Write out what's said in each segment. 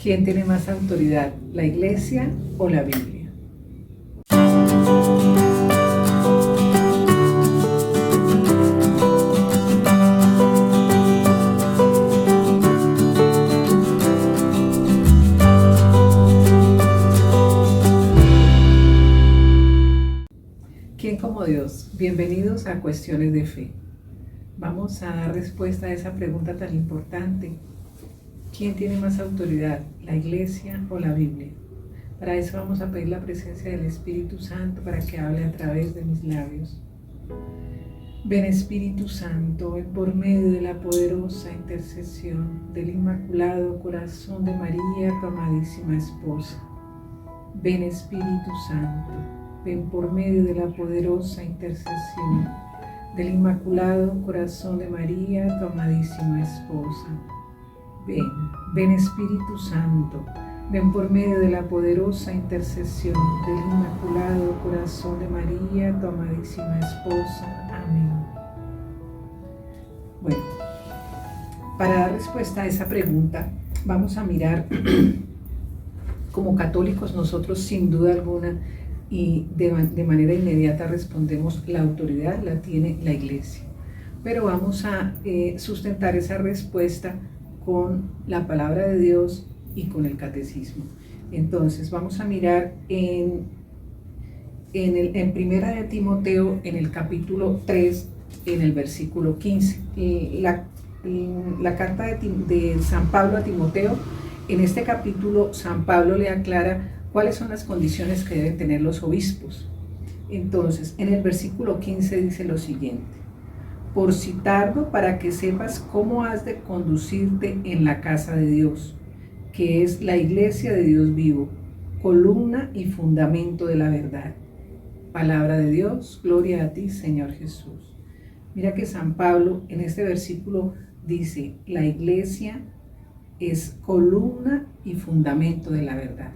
¿Quién tiene más autoridad, la Iglesia o la Biblia? ¿Quién como Dios? Bienvenidos a Cuestiones de Fe. Vamos a dar respuesta a esa pregunta tan importante. ¿Quién tiene más autoridad, la Iglesia o la Biblia? Para eso vamos a pedir la presencia del Espíritu Santo para que hable a través de mis labios. Ven Espíritu Santo, ven por medio de la poderosa intercesión del Inmaculado Corazón de María, tu amadísima esposa. Ven Espíritu Santo, ven por medio de la poderosa intercesión del Inmaculado Corazón de María, tu amadísima esposa. Ven Espíritu Santo, ven por medio de la poderosa intercesión del Inmaculado Corazón de María, tu amadísima esposa. Amén. Bueno, para dar respuesta a esa pregunta, vamos a mirar, como católicos nosotros sin duda alguna, y de manera inmediata respondemos, la autoridad la tiene la Iglesia. Pero vamos a sustentar esa respuesta con la palabra de Dios y con el catecismo. Entonces vamos a mirar en Primera de Timoteo, en el capítulo 3, en el versículo 15. La carta de San Pablo a Timoteo, en este capítulo San Pablo le aclara cuáles son las condiciones que deben tener los obispos. Entonces, en el versículo 15 dice lo siguiente: por citarlo, para que sepas cómo has de conducirte en la casa de Dios, que es la iglesia de Dios vivo, columna y fundamento de la verdad. Palabra de Dios, gloria a ti, Señor Jesús. Mira que San Pablo en este versículo dice, la iglesia es columna y fundamento de la verdad.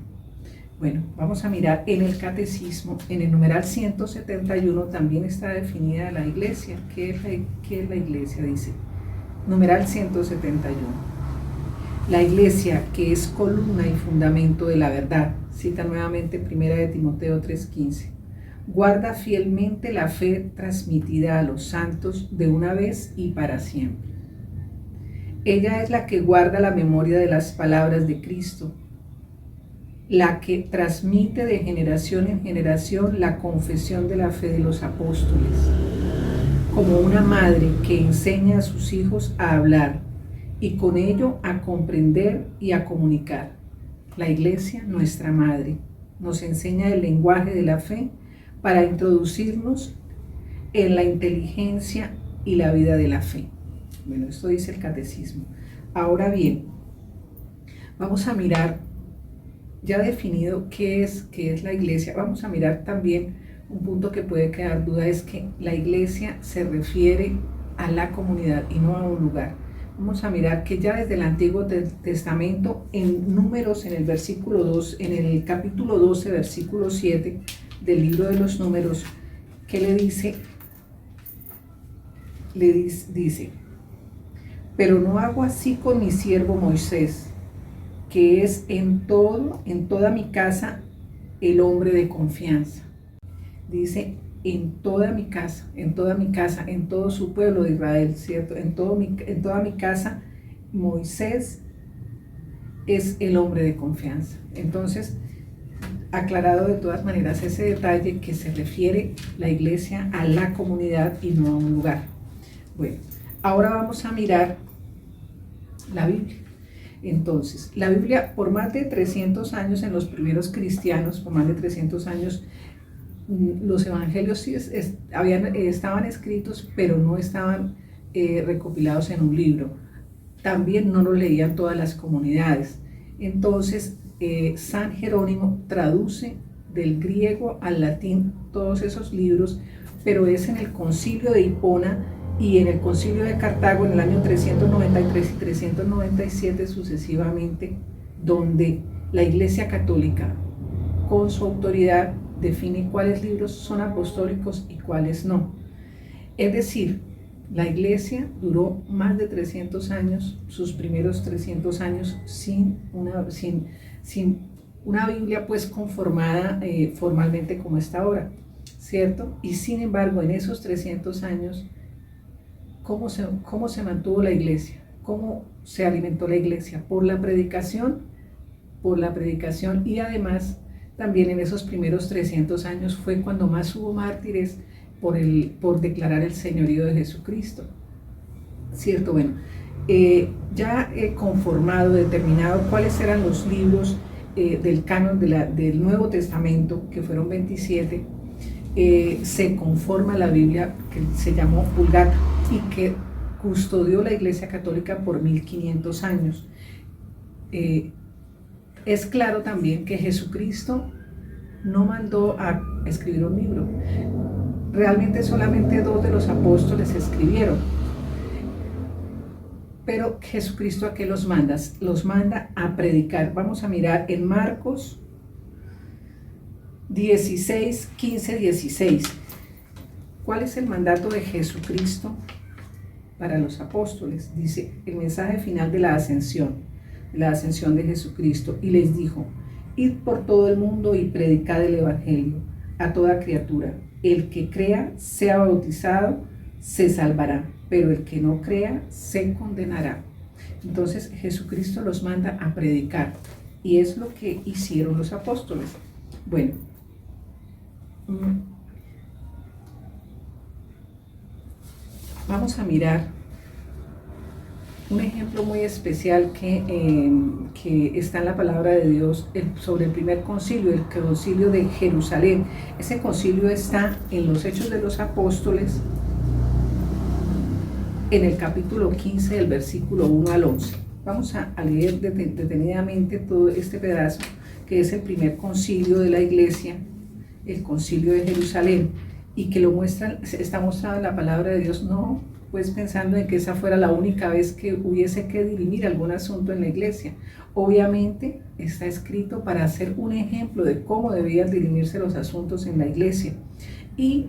Bueno, vamos a mirar en el catecismo, en el numeral 171 también está definida la iglesia. ¿Qué es la iglesia? Dice, numeral 171. La iglesia que es columna y fundamento de la verdad, cita nuevamente Primera de Timoteo 3:15, guarda fielmente la fe transmitida a los santos de una vez y para siempre. Ella es la que guarda la memoria de las palabras de Cristo, la que transmite de generación en generación la confesión de la fe de los apóstoles, como una madre que enseña a sus hijos a hablar y con ello a comprender y a comunicar. La Iglesia, nuestra madre, nos enseña el lenguaje de la fe para introducirnos en la inteligencia y la vida de la fe. Bueno, esto dice el catecismo. Ahora bien, vamos a mirar, ya definido qué es la iglesia, vamos a mirar también un punto que puede quedar duda, es que la iglesia se refiere a la comunidad y no a un lugar. Vamos a mirar que ya desde el Antiguo Testamento, en Números, en el versículo 2, en el capítulo 12, versículo 7 del libro de los Números, ¿qué le dice? Dice, pero no hago así con mi siervo Moisés, que es en toda mi casa, el hombre de confianza. Dice, en toda mi casa, en todo su pueblo de Israel, ¿cierto? En toda mi casa, Moisés es el hombre de confianza. Entonces, aclarado de todas maneras ese detalle que se refiere la iglesia a la comunidad y no a un lugar. Bueno, ahora vamos a mirar la Biblia. Entonces, la Biblia, por más de 300 años, en los primeros cristianos, por más de 300 años, los evangelios sí estaban escritos, pero no estaban recopilados en un libro. También no lo leían todas las comunidades. Entonces, San Jerónimo traduce del griego al latín todos esos libros, pero es en el Concilio de Hipona y en el Concilio de Cartago en el año 393 y 397 sucesivamente, donde la Iglesia Católica, con su autoridad, define cuáles libros son apostólicos y cuáles no. Es decir, La iglesia duró más de 300 años, sus primeros 300 años, sin una Biblia pues conformada formalmente como está ahora, ¿cierto? Y sin embargo, en esos 300 años, ¿cómo se mantuvo la iglesia? ¿Cómo se alimentó la iglesia? Por la predicación, y además también en esos primeros 300 años fue cuando más hubo mártires por declarar el señorío de Jesucristo, ¿cierto? Bueno, ya he conformado, determinado cuáles eran los libros del canon del Nuevo Testamento, que fueron 27, se conforma la Biblia que se llamó Vulgata y que custodió la Iglesia Católica por 1500 años. Es claro también que Jesucristo no mandó a escribir un libro. Realmente solamente 2 de los apóstoles escribieron. Pero Jesucristo, ¿a qué los manda? Los manda a predicar. Vamos a mirar en Marcos 16, 15, 16. ¿Cuál es el mandato de Jesucristo para los apóstoles? Dice el mensaje final de la ascensión de Jesucristo. Y les dijo: id por todo el mundo y predicad el evangelio a toda criatura. El que crea, sea bautizado, se salvará, pero el que no crea, se condenará. Entonces Jesucristo los manda a predicar, y es lo que hicieron los apóstoles. Bueno, vamos a mirar un ejemplo muy especial que está en la palabra de Dios sobre el primer concilio, el concilio de Jerusalén. Ese concilio está en los Hechos de los Apóstoles, en el capítulo 15, del versículo 1 al 11. Vamos a leer detenidamente todo este pedazo, que es el primer concilio de la iglesia, el concilio de Jerusalén, y que está mostrado en la palabra de Dios, no pues pensando en que esa fuera la única vez que hubiese que dirimir algún asunto en la iglesia. Obviamente está escrito para ser un ejemplo de cómo debían dirimirse los asuntos en la iglesia. Y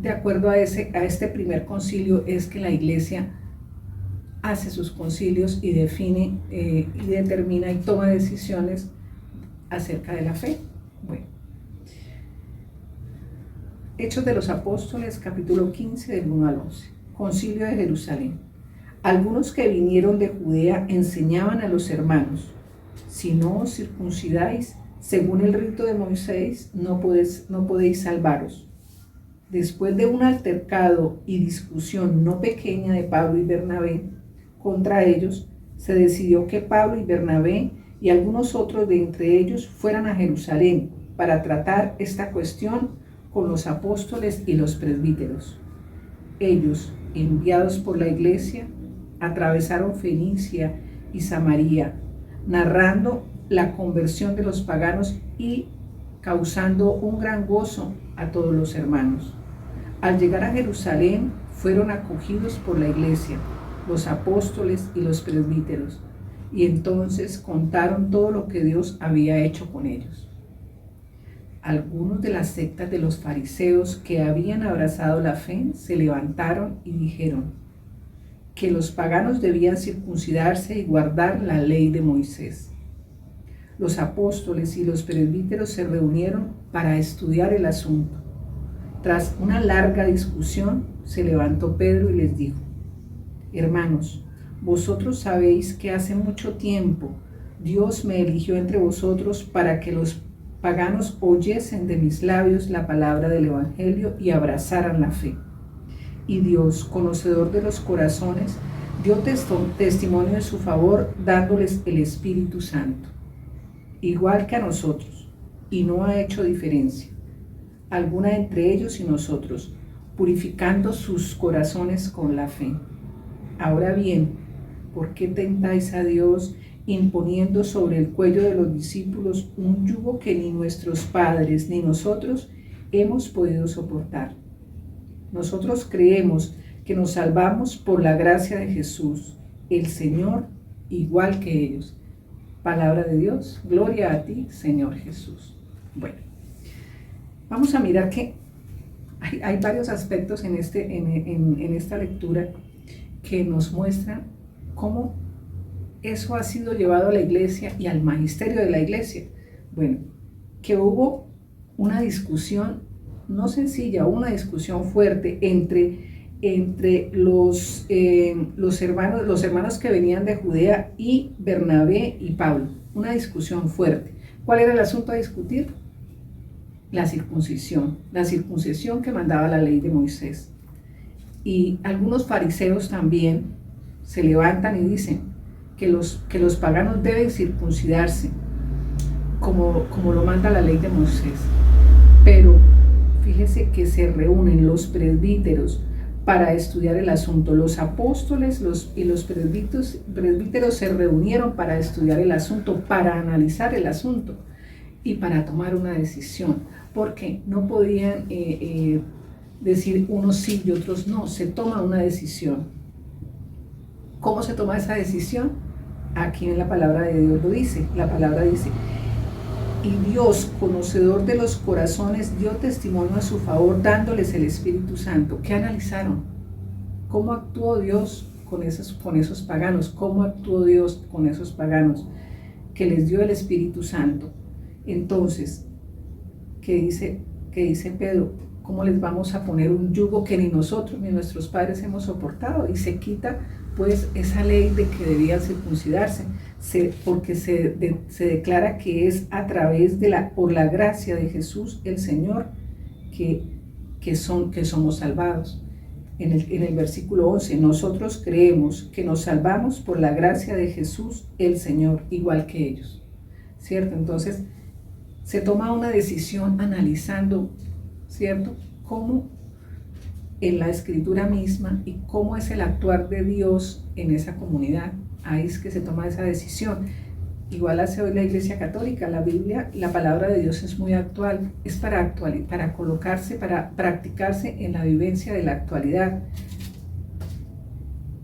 de acuerdo a este primer concilio es que la iglesia hace sus concilios y define y determina y toma decisiones acerca de la fe. Bueno, Hechos de los Apóstoles, capítulo 15, del 1 al 11. Concilio de Jerusalén. Algunos que vinieron de Judea enseñaban a los hermanos: si no os circuncidáis según el rito de Moisés, no podéis salvaros. Después de un altercado y discusión no pequeña de Pablo y Bernabé contra ellos, se decidió que Pablo y Bernabé y algunos otros de entre ellos fueran a Jerusalén para tratar esta cuestión con los apóstoles y los presbíteros. Ellos, enviados por la iglesia, atravesaron Fenicia y Samaria, narrando la conversión de los paganos y causando un gran gozo a todos los hermanos. Al llegar a Jerusalén, fueron acogidos por la iglesia, los apóstoles y los presbíteros, y entonces contaron todo lo que Dios había hecho con ellos. Algunos de las sectas de los fariseos que habían abrazado la fe se levantaron y dijeron que los paganos debían circuncidarse y guardar la ley de Moisés. Los apóstoles y los presbíteros se reunieron para estudiar el asunto. Tras una larga discusión, se levantó Pedro y les dijo: hermanos, vosotros sabéis que hace mucho tiempo Dios me eligió entre vosotros para que los paganos oyesen de mis labios la palabra del evangelio y abrazaran la fe. Y Dios, conocedor de los corazones, dio testimonio en su favor, dándoles el Espíritu Santo, igual que a nosotros, y no ha hecho diferencia alguna entre ellos y nosotros, purificando sus corazones con la fe. Ahora bien, ¿por qué tentáis a Dios imponiendo sobre el cuello de los discípulos un yugo que ni nuestros padres ni nosotros hemos podido soportar? Nosotros creemos que nos salvamos por la gracia de Jesús, el Señor, igual que ellos. Palabra de Dios, gloria a ti, Señor Jesús. Bueno, vamos a mirar que Hay varios aspectos en esta lectura que nos muestran cómo eso ha sido llevado a la iglesia y al magisterio de la iglesia. Bueno, que hubo una discusión, no sencilla, una discusión fuerte entre los hermanos que venían de Judea y Bernabé y Pablo. Una discusión fuerte. ¿Cuál era el asunto a discutir? La circuncisión que mandaba la ley de Moisés. Y algunos fariseos también se levantan y dicen que los paganos deben circuncidarse como lo manda la ley de Moisés. Pero fíjese que se reúnen los presbíteros para estudiar el asunto. Los apóstoles y los presbíteros se reunieron para estudiar el asunto, para analizar el asunto y para tomar una decisión, porque no podían decir unos sí y otros no. Se toma una decisión. ¿Cómo se toma esa decisión? Aquí en la palabra de Dios lo dice. La palabra dice: y Dios, conocedor de los corazones, dio testimonio a su favor, dándoles el Espíritu Santo. ¿Qué analizaron? ¿Cómo actuó Dios con esos paganos? ¿Cómo actuó Dios con esos paganos que les dio el Espíritu Santo? Entonces, ¿qué dice Pedro? ¿Cómo les vamos a poner un yugo que ni nosotros ni nuestros padres hemos soportado? Y se quita pues esa ley de que debían circuncidarse, porque se declara que es a través por la gracia de Jesús el Señor que somos salvados. En el versículo 11, nosotros creemos que nos salvamos por la gracia de Jesús el Señor, igual que ellos, ¿cierto? Entonces se toma una decisión analizando, ¿cierto?, cómo en la escritura misma y cómo es el actuar de Dios en esa comunidad. Ahí es que se toma esa decisión. Igual hace hoy la Iglesia Católica. La Biblia, la palabra de Dios es muy actual, es para colocarse, para practicarse en la vivencia de la actualidad.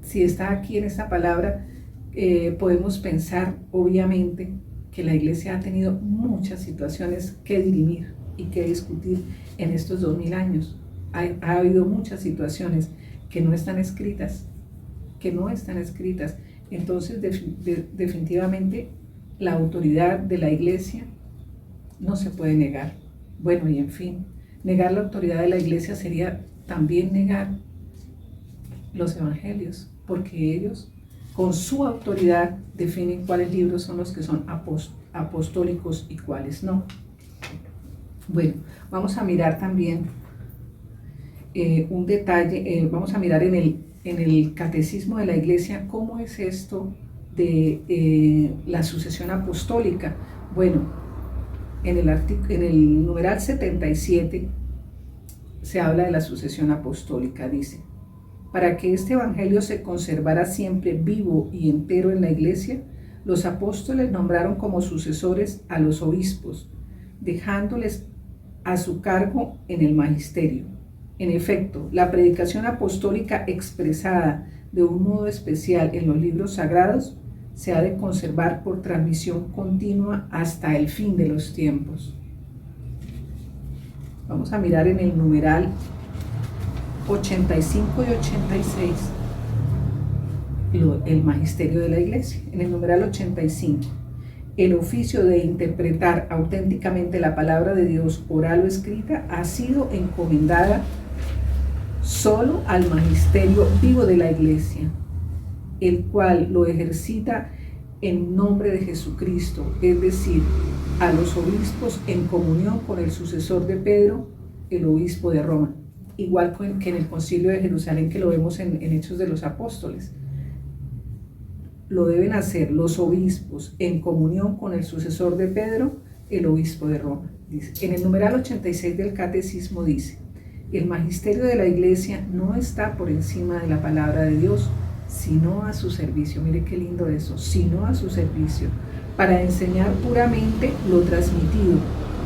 Si está aquí en esta palabra, podemos pensar obviamente que la Iglesia ha tenido muchas situaciones que dirimir y que discutir en estos 2000 años. Ha habido muchas situaciones que no están escritas, Entonces, definitivamente, la autoridad de la Iglesia no se puede negar. Bueno, y en fin, negar la autoridad de la Iglesia sería también negar los evangelios, porque ellos, con su autoridad, definen cuáles libros son los que son apostólicos y cuáles no. Bueno, vamos a mirar también un detalle, vamos a mirar en el catecismo de la Iglesia cómo es esto de la sucesión apostólica. Bueno, en el numeral 77 se habla de la sucesión apostólica. Dice: para que este evangelio se conservara siempre vivo y entero en la Iglesia, los apóstoles nombraron como sucesores a los obispos, dejándoles a su cargo en el magisterio. En efecto, la predicación apostólica expresada de un modo especial en los libros sagrados se ha de conservar por transmisión continua hasta el fin de los tiempos. Vamos a mirar en el numeral 85 y 86 el magisterio de la Iglesia. En el numeral 85, el oficio de interpretar auténticamente la palabra de Dios, oral o escrita, ha sido encomendada solo al magisterio vivo de la Iglesia, el cual lo ejercita en nombre de Jesucristo, es decir, a los obispos en comunión con el sucesor de Pedro, el obispo de Roma, igual que en el Concilio de Jerusalén, que lo vemos en Hechos de los Apóstoles. Lo deben hacer los obispos en comunión con el sucesor de Pedro, el obispo de Roma. Dice, en el numeral 86 del Catecismo dice: el magisterio de la Iglesia no está por encima de la palabra de Dios, sino a su servicio. Mire qué lindo eso, sino a su servicio, para enseñar puramente lo transmitido,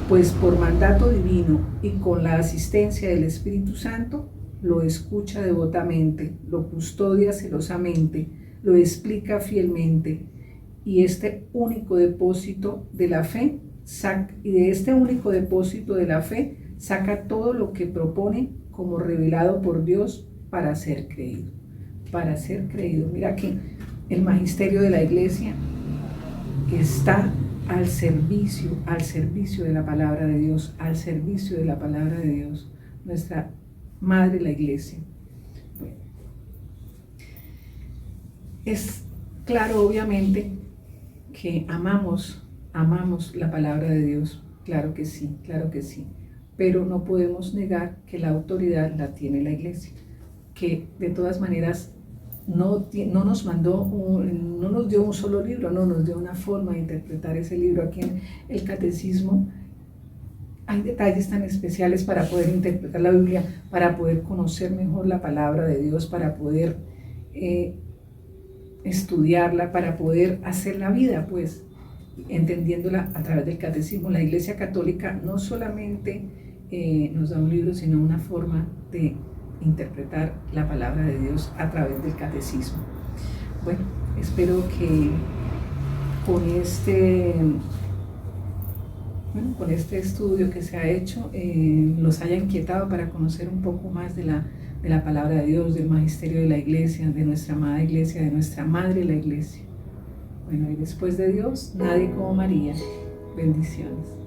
pues por mandato divino y con la asistencia del Espíritu Santo, lo escucha devotamente, lo custodia celosamente, lo explica fielmente, y de este único depósito de la fe saca todo lo que propone como revelado por Dios para ser creído. Para ser creído. Mira que el magisterio de la iglesia está al servicio de la palabra de Dios, al servicio de la palabra de Dios, nuestra madre la iglesia. Bueno, es claro obviamente que amamos la palabra de Dios, claro que sí, pero no podemos negar que la autoridad la tiene la iglesia, que de todas maneras no nos mandó, no nos dio un solo libro, no nos dio una forma de interpretar ese libro. Aquí en el catecismo hay detalles tan especiales para poder interpretar la Biblia, para poder conocer mejor la palabra de Dios, para poder estudiarla, para poder hacer la vida, pues, entendiéndola a través del catecismo. La Iglesia Católica no solamente nos da un libro, sino una forma de interpretar la palabra de Dios a través del catecismo. Bueno, espero que con este estudio que se ha hecho los haya inquietado para conocer un poco más de la palabra de Dios, del magisterio de la iglesia, de nuestra amada iglesia, de nuestra madre la iglesia. Bueno, y después de Dios, nadie como María. Bendiciones.